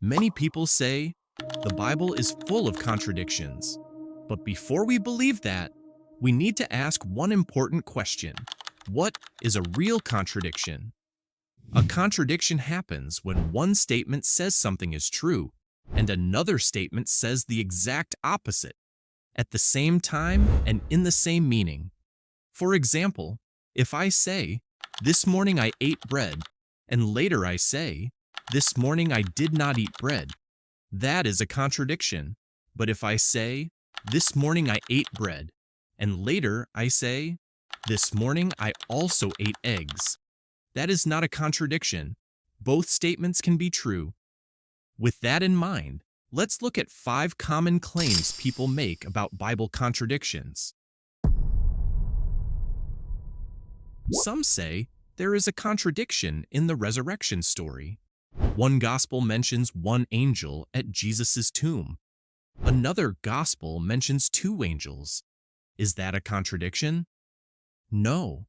Many people say the Bible is full of contradictions. But before we believe that, we need to ask one important question. What is a real contradiction? A contradiction happens when one statement says something is true and another statement says the exact opposite at the same time and in the same meaning. For example, if I say, "This morning I ate bread," and later I say, "This morning I did not eat bread," that is a contradiction. But if I say, "This morning I ate bread," and later I say, "This morning I also ate eggs," that is not a contradiction. Both statements can be true. With that in mind, let's look at 5 common claims people make about Bible contradictions. Some say there is a contradiction in the resurrection story. One gospel mentions one angel at Jesus' tomb. Another gospel mentions 2 angels. Is that a contradiction? No.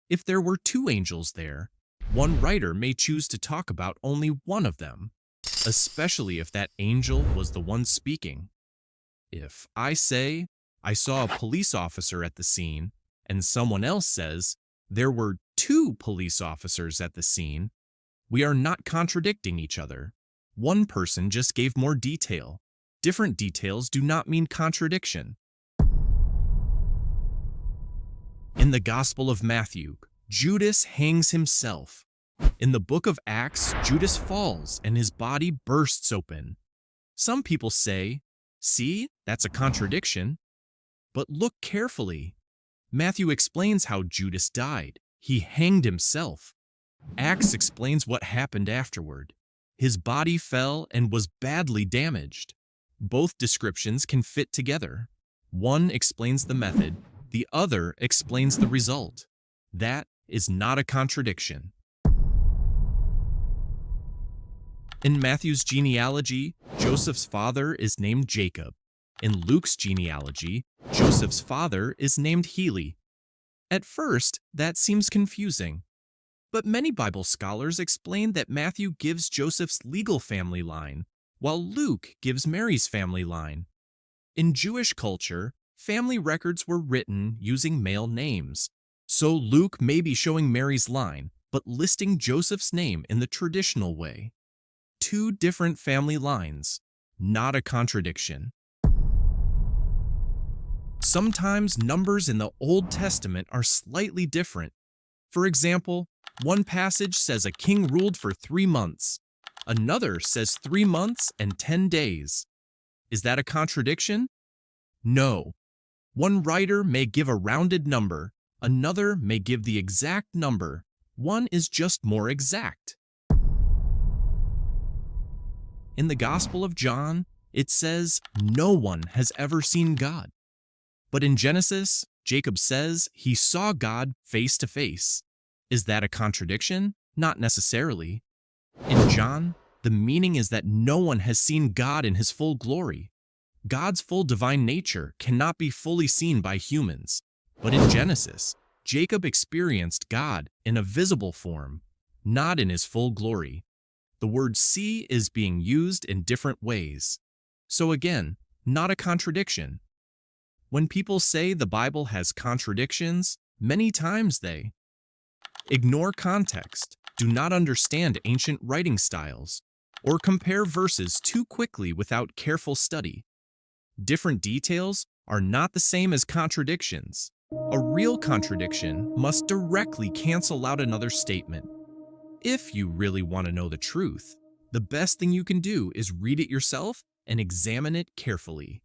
If there were 2 angels there, one writer may choose to talk about only one of them, especially if that angel was the one speaking. If I say, "I saw a police officer at the scene," and someone else says, "There were 2 police officers at the scene," we are not contradicting each other. One person just gave more detail. Different details do not mean contradiction. In the Gospel of Matthew, Judas hangs himself. In the book of Acts, Judas falls and his body bursts open. Some people say, "See, that's a contradiction." But look carefully. Matthew explains how Judas died. He hanged himself. Acts explains what happened afterward. His body fell and was badly damaged. Both descriptions can fit together. One explains the method, the other explains the result. That is not a contradiction. In Matthew's genealogy, Joseph's father is named Jacob. In Luke's genealogy, Joseph's father is named Heli. At first, that seems confusing. But many Bible scholars explain that Matthew gives Joseph's legal family line, while Luke gives Mary's family line. In Jewish culture, family records were written using male names. So Luke may be showing Mary's line, but listing Joseph's name in the traditional way. 2 different family lines, not a contradiction. Sometimes numbers in the Old Testament are slightly different. For example, one passage says a king ruled for 3 months. Another says 3 months and 10 days. Is that a contradiction? No. One writer may give a rounded number, another may give the exact number. One is just more exact. In the Gospel of John, it says no one has ever seen God. But in Genesis, Jacob says he saw God face to face. Is that a contradiction? Not necessarily. In John, the meaning is that no one has seen God in his full glory. God's full divine nature cannot be fully seen by humans. But in Genesis, Jacob experienced God in a visible form, not in his full glory. The word see is being used in different ways. So again, not a contradiction. When people say the Bible has contradictions, many times they ignore context, do not understand ancient writing styles, or compare verses too quickly without careful study. Different details are not the same as contradictions. A real contradiction must directly cancel out another statement. If you really want to know the truth, the best thing you can do is read it yourself and examine it carefully.